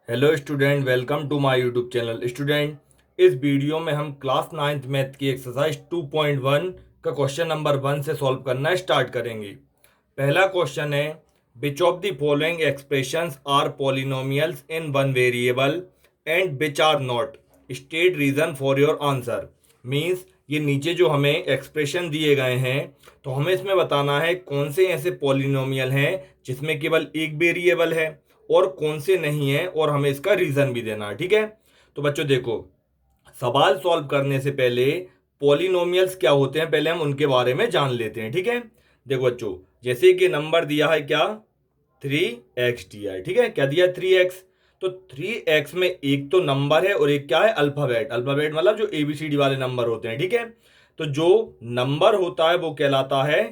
Hello student, welcome to my YouTube channel. Student, इस video में हम क्लास 9th मैथ की एक्सरसाइज 2.1 का क्वेश्चन नंबर 1 से सॉल्व करना स्टार्ट करेंगे। पहला क्वेश्चन है, which of the following expressions are polynomials in one variable and which are not, state reason for your answer. Means ये नीचे जो हमें एक्सप्रेशन दिए गए हैं, तो हमें इसमें बताना है कौन से ऐसे पॉलिनोमियल हैं जिसमें केवल एक वेरिएबल है और कौन से नहीं है, और हमें इसका रीजन भी देना है। ठीक है, तो बच्चों देखो, सवाल सॉल्व करने से पहले पॉलिनोमियल्स क्या होते हैं पहले हम उनके बारे में जान लेते हैं। ठीक है, देखो बच्चों, जैसे कि नंबर दिया है क्या, 3x दिया है। ठीक है, क्या दिया, 3x। तो 3x में एक तो नंबर है और एक क्या है, अल्फाबेट। अल्फाबेट मतलब जो ABCD वाले नंबर होते हैं। ठीक है, तो जो नंबर होता है वो कहलाता है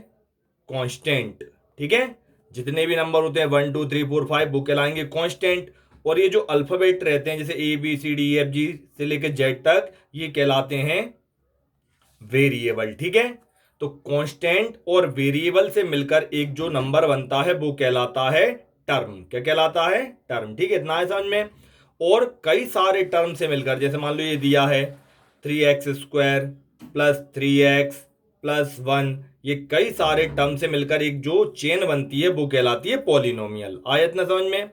कांस्टेंट। ठीक है, जितने भी नंबर होते हैं 1 2 3 4 5 वो कहलाएंगे कांस्टेंट। और ये जो अल्फाबेट रहते हैं जैसे ABCDEFG से लेकर जेड तक, ये कहलाते हैं वेरिएबल। ठीक है, तो कांस्टेंट और वेरिएबल से मिलकर एक जो नंबर बनता है वो कहलाता है टर्म। क्या कहलाता है, टर्म। ठीक है, इतना है समझ में। और कई सारे टर्म से मिलकर, जैसे मान लो ये दिया है 3x² प्लस 3x प्लस 1, ये कई सारे टर्म से मिलकर एक जो चेन बनती है वो कहलाती है पॉलिनोमियल। आया इतना समझ में।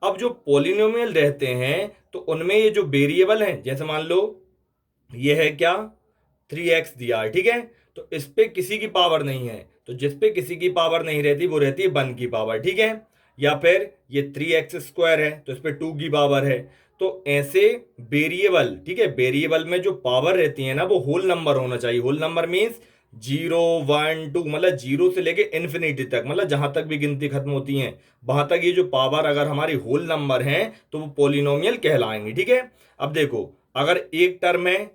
अब जो पॉलिनोमियल रहते हैं तो उनमें ये जो वेरिएबल हैं, जैसे मान लो ये है क्या, 3x दिया है। ठीक है, तो इस पे किसी की पावर नहीं है, तो जिस पे किसी की पावर नहीं रहती वो रहती है 1 की पावर। ठीक है, या फिर ये 3x² है तो इस पे 2 की पावर है। तो ऐसे वेरिएबल, ठीक है, वेरिएबल में जो पावर रहती है ना वो होल नंबर होना चाहिए। होल नंबर मीन्स 0 1 2, मतलब 0 से लेके इन्फिनिटी तक, मतलब जहां तक भी गिनती खत्म होती है वहां तक ये जो पावर अगर हमारी होल नंबर है तो वो पॉलिनोमियल कहलाएंगे। ठीक है, अब देखो, अगर एक टर्म है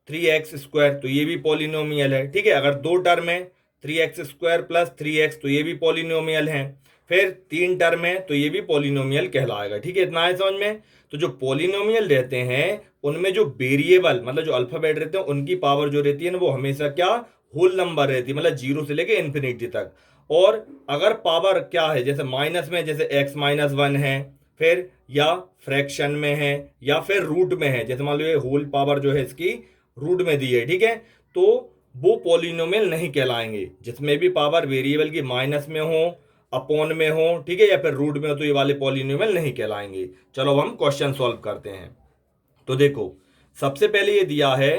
3x² तो ये भी पॉलिनोमियल है। ठीक है, अगर दो टर्म है 3x² प्लस 3x तो ये भी पॉलिनोमियल है। फिर तीन टर्म है तो ये भी पॉलिनोमियल कहलाएगा। ठीक है, इतना है समझ में। तो जो पॉलिनोमियल रहते हैं उनमें जो वेरिएबल मतलब जो अल्फाबेट रहते हैं उनकी पावर जो रहती है ना वो हमेशा क्या, होल नंबर रहती है, मतलब 0 से लेके इन्फिनिटी तक। और अगर पावर क्या है, जैसे माइनस में, जैसे x-1 है, फिर या फ्रैक्शन में है, या फिर रूट में है, जैसे मान लो ये होल पावर जो है इसकी रूट में दी है। ठीक है, तो वो पॉलिनोमियल नहीं कहलाएंगे। जिसमें भी पावर वेरिएबल की माइनस में हो, अपॉन में हो, ठीक है, या फिर रूट में हो, तो ये वाले पॉलिनोमियल नहीं कहलाएंगे। चलो अब हम क्वेश्चन सॉल्व करते हैं। तो देखो, सबसे पहले ये दिया है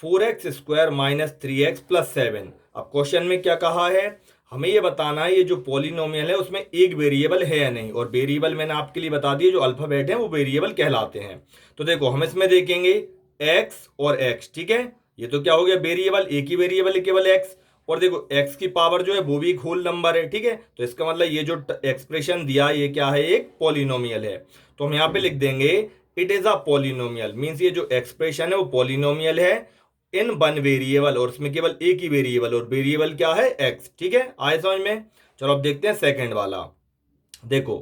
4x² माइनस 3x प्लस 7। अब क्वेश्चन में क्या कहा है, हमें ये बताना है ये जो पॉलिनोमियल है उसमें एक वेरिएबल है या नहीं। और वेरिएबल मैंने आपके लिए बता दिया, जो अल्फाबेट है वो वेरिएबल कहलाते हैं। तो देखो, हम इसमें देखेंगे x और x। ठीक है, ये तो क्या हो गया, वेरिएबल, एक ही वेरिएबल है केवल x। और देखो x की पावर जो है वो भी एक होल नंबर है। ठीक है, तो इसका मतलब ये जो एक्सप्रेशन दिया ये क्या है, एक पॉलिनोमियल है। तो हम यहाँ पे लिख देंगे it is a polynomial. Means ये जो एक्सप्रेशन है वो पॉलिनोमियल है इन वन वेरिएबल, और इसमें केवल एक ही वेरिएबल, और वेरिएबल क्या है, x। ठीक है, आए समझ में। चलो अब देखते हैं सेकंड वाला। देखो,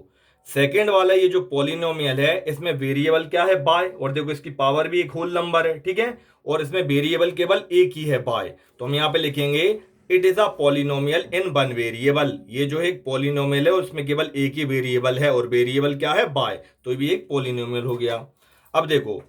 सेकंड वाला ये जो पॉलिनोमियल है इसमें वेरिएबल क्या है, बाय, और देखो इसकी पावर भी एक होल नंबर है। ठीक है, और इसमें वेरिएबल केवल एक ही है, बाय। तो हम यहाँ पे लिखेंगे it is a polynomial in one variable. ये जो है एक पॉलिनोमियल है उसमें केवल एक ही वेरिएबल है, और वेरिएबल क्या है, बाय, तो ये भी एक पॉलिनोमियल हो गया। अब देखो,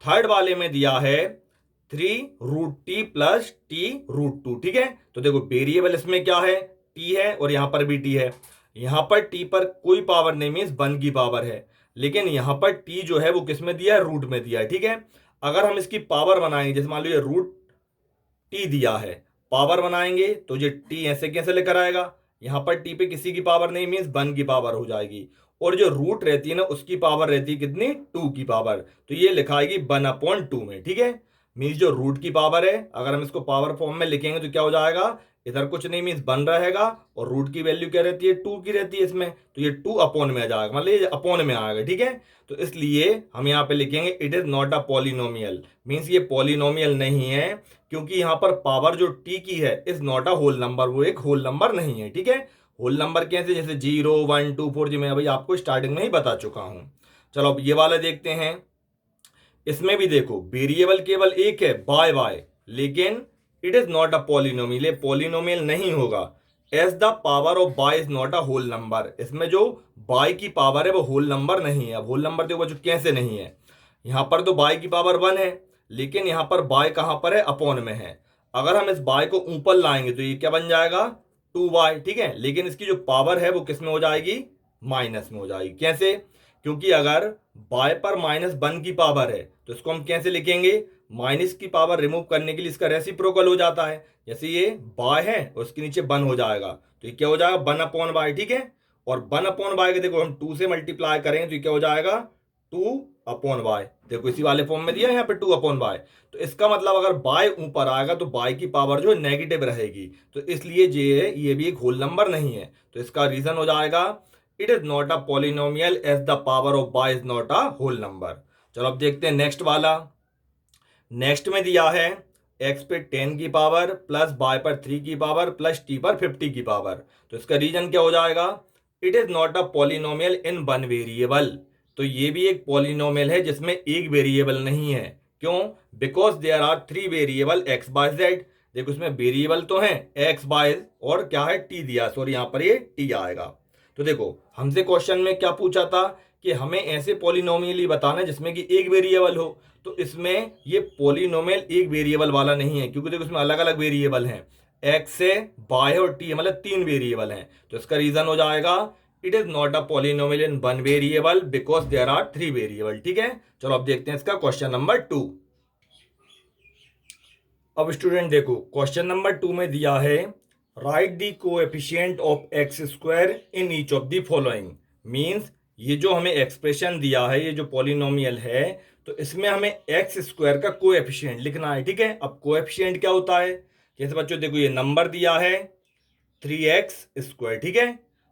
थर्ड वाले में दिया है 3√t प्लस t√2। ठीक है, तो देखो वेरिएबल इसमें क्या है, t है, और यहां पर भी t है। यहां पर t पर कोई पावर नहीं, मीन्स 1 की पावर है, लेकिन यहां पर t जो है वो किस में दिया है, रूट में दिया है। ठीक है, अगर हम इसकी पावर बनाएंगे, जैसे मान लो ये रूट टी दिया है, पावर बनाएंगे तो ये टी ऐसे कैसे लेकर आएगा, यहां पर टी पे किसी की पावर नहीं, मीन्स 1 की पावर हो जाएगी। और जो रूट रहती है ना उसकी पावर रहती है कितनी, 2 की पावर, तो ये लिखाएगी 1/2 में। ठीक है, मीन्स जो रूट की पावर है अगर हम इसको पावर फॉर्म में लिखेंगे तो क्या हो जाएगा, इधर कुछ नहीं, मीन्स 1 रहेगा, और रूट की वैल्यू क्या रहती है, 2 की रहती है इसमें, तो ये 2 में आ जाएगा, मतलब ये अपॉन में आएगा। ठीक है, तो इसलिए हम यहाँ पे लिखेंगे it is not a polynomial. Means ये पॉलिनोमियल नहीं है, क्योंकि यहां पर पावर जो टी की है is not a whole number, वो एक होल नंबर नहीं है। ठीक है, होल नंबर कैसे, जैसे 0 1 2 4 जी मैं अभी आपको स्टार्टिंग में ही बता चुका हूं। चलो अब ये वाला देखते हैं। इसमें भी देखो वेरिएबल केवल एक है, बाय बाय, लेकिन it is not a polynomial, ये पॉलिनोमियल नहीं होगा। As the power of by is not a whole number. इसमें जो बाय की पावर है वो होल नंबर नहीं है। अब होल नंबर देखो जो कैसे नहीं है, यहाँ पर तो बाय की पावर 1 है, लेकिन यहाँ पर बाय कहाँ पर है, अपॉन में है। अगर हम इस बाय को ऊपर लाएंगे तो ये क्या बन जाएगा, 2y, ठीक है। लेकिन इसकी जो पावर है वो किस में हो जाएगी, माइनस में हो जाएगी। कैसे, क्योंकि अगर बाय पर -1 की पावर है तो इसको हम कैसे लिखेंगे, माइनस की पावर रिमूव करने के लिए इसका रेसिप्रोकल हो जाता है। जैसे ये बाय है और उसके नीचे 1 हो जाएगा तो ये क्या हो जाएगा, 1/बाय, ठीक है। और 1/बाय के देखो हम 2 से मल्टीप्लाई करेंगे तो ये क्या हो जाएगा, 2/बाय। देखो इसी वाले फॉर्म में दिया है यहाँ पे 2/बाय। तो इसका मतलब अगर बाय ऊपर आएगा तो बाय की पावर जो है नेगेटिव रहेगी, तो इसलिए ये भी एक होल नंबर नहीं है। तो इसका रीजन हो जाएगा, it is not a polynomial as the power of by is not a whole number. चलो अब देखते हैं नेक्स्ट वाला। नेक्स्ट में दिया है x पे 10 की पावर प्लस बाय पर 3 की पावर प्लस t पर 50 की पावर। तो इसका रीजन क्या हो जाएगा, it is not a polynomial in 1 variable. तो ये भी एक पॉलिनोमियल है जिसमें एक वेरिएबल नहीं है। क्यों, because there are 3 variable x by z। देखो इसमें वेरिएबल तो हैं x बाय और क्या है, t दिया, सॉरी यहाँ पर ये t आएगा। तो देखो हमसे क्वेश्चन में क्या पूछा था कि हमें ऐसे पॉलिनोमियल ही बताना है जिसमें कि एक वेरिएबल हो। तो इसमें ये पॉलिनोमियल एक वेरिएबल वाला नहीं है, क्योंकि देखो इसमें अलग अलग वेरिएबल हैं, x है, y और t, मतलब 3 वेरिएबल हैं। तो इसका रीजन हो जाएगा, it is not a polynomial in 1 variable because there are 3 variable, ठीक है। चलो अब देखते हैं इसका क्वेश्चन नंबर 2। अब स्टूडेंट देखो क्वेश्चन नंबर 2 में दिया है, right the coefficient of x square in each of the following. Means ये जो हमें एक्सप्रेशन दिया है, ये जो पॉलिनोमियल है, तो इसमें हमें एक्स स्क्वायर का कोएफिशिएंट लिखना है, ठीक है। अब कोएफिशिएंट क्या होता है, जैसे बच्चों देखो ये नंबर दिया है 3x², ठीक है।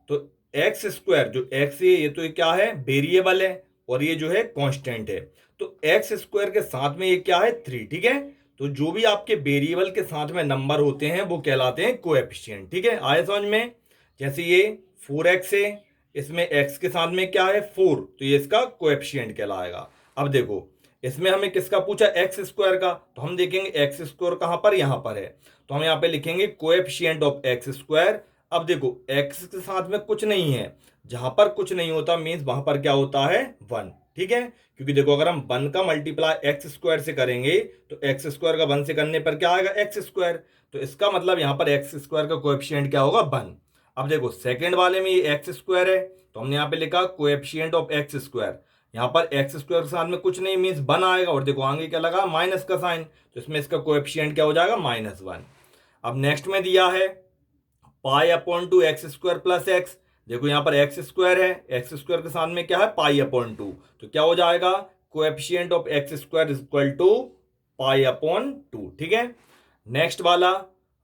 तो एक्स स्क्वायर जो एक्स है ये तो क्या है, वेरिएबल है, और ये जो है कांस्टेंट है। तो एक्स स्क्वायर के साथ में ये क्या है, 3, ठीक है। तो जो भी आपके वेरिएबल के साथ में नंबर होते हैं वो कहलाते हैं कोएफिशिएंट, ठीक है। आए समझ में, जैसे ये 4x है, इसमें x के साथ में क्या है, 4, तो ये इसका कोएफिशिएंट कहलाएगा। अब देखो इसमें हमें किसका पूछा, एक्स स्क्वायर का, तो हम देखेंगे एक्स स्क्वायर कहां पर, यहां पर है। तो हम यहाँ पे लिखेंगे कोएफिशिएंट ऑफ एक्स स्क्वायर। अब देखो एक्स के साथ में कुछ नहीं है, जहां पर कुछ नहीं होता मीन्स वहां पर क्या होता है, 1, ठीक है। क्योंकि देखो अगर हम 1 का मल्टीप्लाई एक्स स्क्वायर से करेंगे तो एक्स स्क्वायर का 1 से करने पर क्या आएगा, एक्स स्क्वायर। तो इसका मतलब यहाँ पर एक्स स्क्वायर का कोएफिशिएंट क्या होगा, 1। अब देखो सेकेंड वाले में ये एक्स स्क्वायर है, तो हमने यहाँ पे लिखा कोएफिशिएंट ऑफ एक्स स्क्वायर। यहाँ पर एक्स स्क्वायर के साथ में कुछ नहीं मीन्स 1 आएगा, और देखो आगे क्या लगा, माइनस का साइन, तो इसमें इसका कोएफिशिएंट क्या हो जाएगा, -1। अब नेक्स्ट में दिया है π/2 एक्स स्क्वायर प्लस एक्स। देखो यहाँ पर एक्स स्क्वायर है, एक्स स्क्वायर के साथ में क्या है, π/2, तो क्या हो जाएगा, coefficient of x square is equal to π/2, ठीक है। नेक्स्ट वाला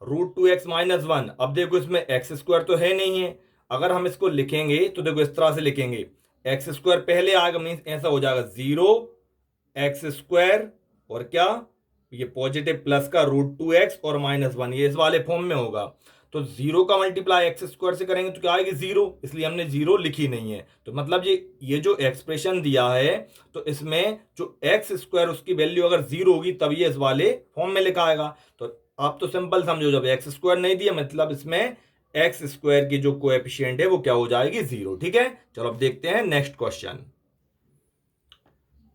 √2x-1। अब देखो इसमें एक्स स्क्वायर तो है नहीं है, अगर हम इसको लिखेंगे तो देखो इस तरह से लिखेंगे, एक्स स्क्वायर पहले आएगा मीन्स ऐसा हो जाएगा 0x² और क्या, ये पॉजिटिव प्लस का √2x और -1, ये इस वाले फॉर्म में होगा। तो 0 का मल्टीप्लाई एक्स स्क्वायर से करेंगे तो क्या आएगी, 0, इसलिए हमने 0 लिखी नहीं है। तो मतलब ये जो एक्सप्रेशन दिया है, तो इसमें जो एक्स स्क्वायर उसकी वैल्यू अगर 0 होगी तब ये इस वाले फॉर्म में लिखा आएगा। तो आप तो सिंपल समझो, जब एक्स स्क्वायर नहीं दिया मतलब इसमें एक्स स्क्वायर की जो कोएफिशिएंट है वो क्या हो जाएगी, 0, ठीक है। चलो अब देखते हैं नेक्स्ट क्वेश्चन।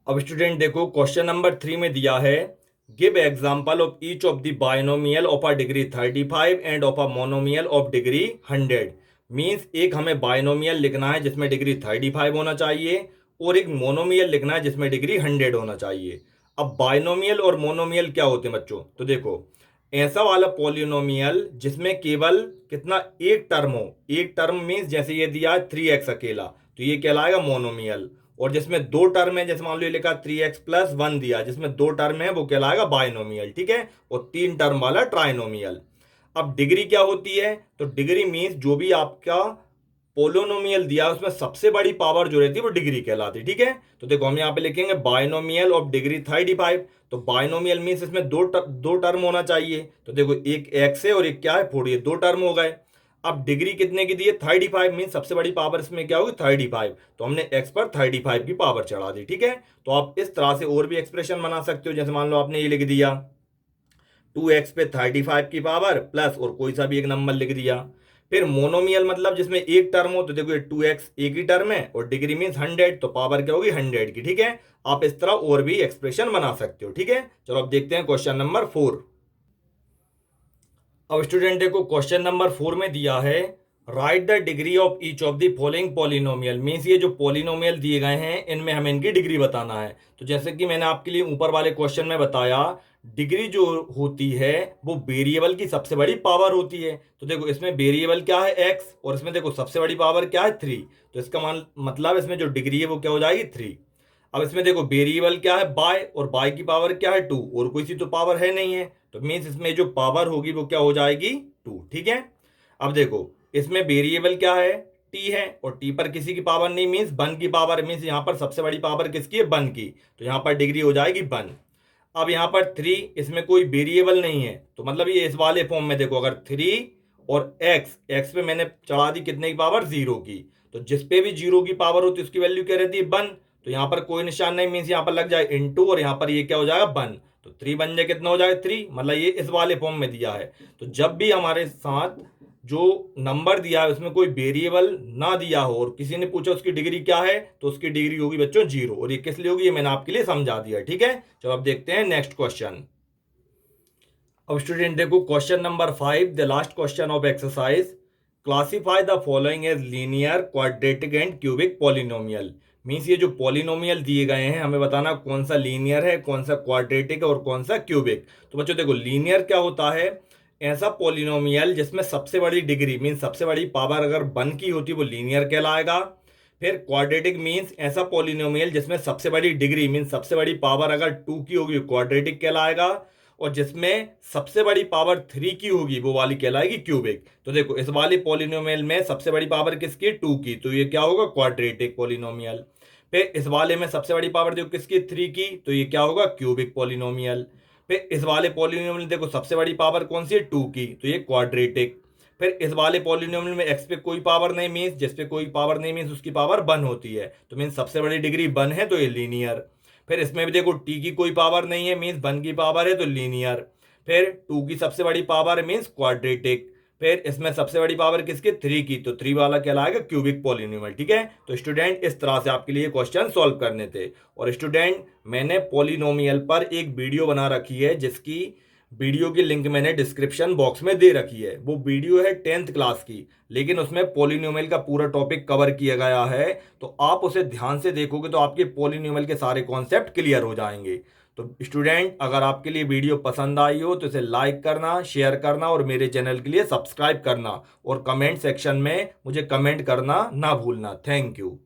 अब स्टूडेंट देखो क्वेश्चन नंबर 3 में दिया है, give example of each of the binomial of a degree 35 end of a monomial of degree 100। Means एक हमें बाइनोमियल लिखना है जिसमें डिग्री 35 होना चाहिए, और एक मोनोमियल लिखना है जिसमें डिग्री 100 होना चाहिए। अब बाइनोमियल और मोनोमियल क्या होते हैं बच्चों, तो देखो ऐसा वाला पॉलिनोमियल जिसमें केवल कितना, एक टर्म हो। एक टर्म मीन्स जैसे ये दिया है 3x अकेला, तो ये कहलाएगा मोनोमियल। और जिसमें 2 टर्म है, जैसे मान लो लिखा 3x + 1 दिया, जिसमें 2 टर्म है वो कहलाएगा बाइनोमियल, ठीक है। और 3 टर्म वाला ट्राइनोमियल। अब डिग्री क्या होती है, तो डिग्री मीन्स जो भी आपका पोलोनोमियल दिया उसमें सबसे बड़ी पावर जो रहती है वो डिग्री कहलाती है, ठीक है। तो देखो हम यहाँ पे लिखेंगे बाइनोमियल ऑफ डिग्री 35। तो बाइनोमियल मीन्स इसमें दो टर्म होना चाहिए। तो देखो एक एक्स है और एक क्या है, 4, ये 2 टर्म हो गए। अब डिग्री कितने की दी है, 35 मीन्स सबसे बड़ी पावर इसमें क्या होगी, 35। तो हमने एक्स पर 35 की पावर चढ़ा दी, ठीक है। तो आप इस तरह से और भी एक्सप्रेशन बना सकते हो, जैसे मान लो आपने ये लिख दिया 2x पे 35 की पावर प्लस और कोई सा भी एक नंबर लिख दिया, फिर मोनोमियल मतलब जिसमें एक टर्म हो, तो देखो ये 2x एक ही टर्म है और डिग्री मीन्स 100, तो पावर क्या होगी 100 की। ठीक है, आप इस तरह और भी एक्सप्रेशन बना सकते हो। ठीक है, चलो अब देखते हैं क्वेश्चन नंबर 4। अब स्टूडेंट देखो क्वेश्चन नंबर 4 में दिया है right the degree of each of the following polynomial. Means ये जो पॉलिनोमियल दिए गए हैं इनमें हमें इनकी डिग्री बताना है। तो जैसे कि मैंने आपके लिए ऊपर वाले क्वेश्चन में बताया, डिग्री जो होती है वो वेरिएबल की सबसे बड़ी पावर होती है। तो देखो इसमें वेरिएबल क्या है x, और इसमें देखो सबसे बड़ी पावर क्या है 3। तो इसका मतलब इसमें जो डिग्री है वो क्या हो जाएगी 3। अब इसमें देखो वेरिएबल क्या है बाय, और बाय की पावर क्या है 2, और कोई सी तो पावर है नहीं है, तो मीन्स इसमें जो पावर होगी वो क्या हो जाएगी 2। ठीक है, अब देखो इसमें वेरिएबल क्या है t है, और t पर किसी की पावर नहीं, मीन्स 1 की पावर, मीन्स यहाँ पर सबसे बड़ी पावर किसकी है 1 की, तो यहाँ पर डिग्री हो जाएगी 1। अब यहाँ पर 3, इसमें कोई वेरिएबल नहीं है, तो मतलब ये इस वाले फॉर्म में देखो अगर 3 और x पे मैंने चढ़ा दी कितने की पावर 0 की, तो जिस पे भी 0 की पावर होती है उसकी वैल्यू क्या रहती है 1। तो यहाँ पर कोई निशान नहीं, मीन्स यहाँ पर लग जाए इनटू, और यहाँ पर ये क्या हो जाएगा 1, तो 3 बन जाए कितना हो जाएगा 3, मतलब ये इस वाले फॉर्म में दिया है। तो जब भी हमारे साथ जो नंबर दिया है उसमें कोई वेरिएबल ना दिया हो और किसी ने पूछा उसकी डिग्री क्या है, तो उसकी डिग्री होगी बच्चों 0, और ये किस लिए होगी ये मैंने आपके लिए समझा दिया। ठीक है, चलो अब देखते हैं नेक्स्ट क्वेश्चन। अब स्टूडेंट देखो question number 5, the last question of exercise, classify the following as linear, quadratic and cubic polynomial. Means ये जो पॉलिनोमियल दिए गए हैं हमें बताना कौन सा लीनियर है, कौन सा क्वाड्रेटिक है और कौन सा क्यूबिक। तो बच्चों देखो लीनियर क्या होता है, ऐसा पॉलिनोमियल जिसमें सबसे बड़ी डिग्री मीन्स सबसे बड़ी पावर अगर 1 की होती है वो लीनियर कहलाएगा। फिर क्वाड्रेटिक मीन्स ऐसा पॉलिनोमियल जिसमें सबसे बड़ी डिग्री मीन्स सबसे बड़ी पावर अगर 2 की होगी क्वाड्रेटिक कहलाएगा, और जिसमें सबसे बड़ी पावर 3 की होगी वो वाली कहलाएगी क्यूबिक। तो देखो इस वाले पॉलिनोमियल में सबसे बड़ी पावर किसकी 2 की, तो ये क्या होगा क्वाड्रेटिक पॉलिनोमियल। फिर इस वाले में सबसे बड़ी पावर देखो किसकी 3 की, तो ये क्या होगा क्यूबिक पॉलिनोमियल। फिर इस वाले पॉलिनोमियल देखो सबसे बड़ी पावर कौन सी है 2 की, तो ये क्वाड्रेटिक। फिर इस वाले पॉलिनोमियल में x पे कोई पावर नहीं, मीन्स जिस पे कोई पावर नहीं मीन्स उसकी पावर 1 होती है, तो मीन्स सबसे बड़ी डिग्री 1 है, तो ये लीनियर। फिर इसमें भी देखो t की कोई पावर नहीं है, मीन्स 1 की पावर है, तो लीनियर। फिर 2 की सबसे बड़ी पावर है मीन्स क्वाड्रेटिक। फिर इसमें सबसे बड़ी पावर किसकी 3 की, तो 3 वाला कहलाएगा क्यूबिक पॉलिनोमियल। ठीक है, तो स्टूडेंट इस तरह से आपके लिए क्वेश्चन सॉल्व करने थे। और स्टूडेंट मैंने पॉलिनोमियल पर एक वीडियो बना रखी है जिसकी वीडियो की लिंक मैंने डिस्क्रिप्शन बॉक्स में दे रखी है। वो वीडियो है 10th क्लास की, लेकिन उसमें पॉलिनोमियल का पूरा टॉपिक कवर किया गया है, तो आप उसे ध्यान से देखोगे तो आपके पॉलिनोमियल के सारे कॉन्सेप्ट क्लियर हो जाएंगे। तो स्टूडेंट अगर आपके लिए वीडियो पसंद आई हो तो इसे लाइक करना, शेयर करना और मेरे चैनल के लिए सब्सक्राइब करना, और कमेंट सेक्शन में मुझे कमेंट करना ना भूलना। Thank you.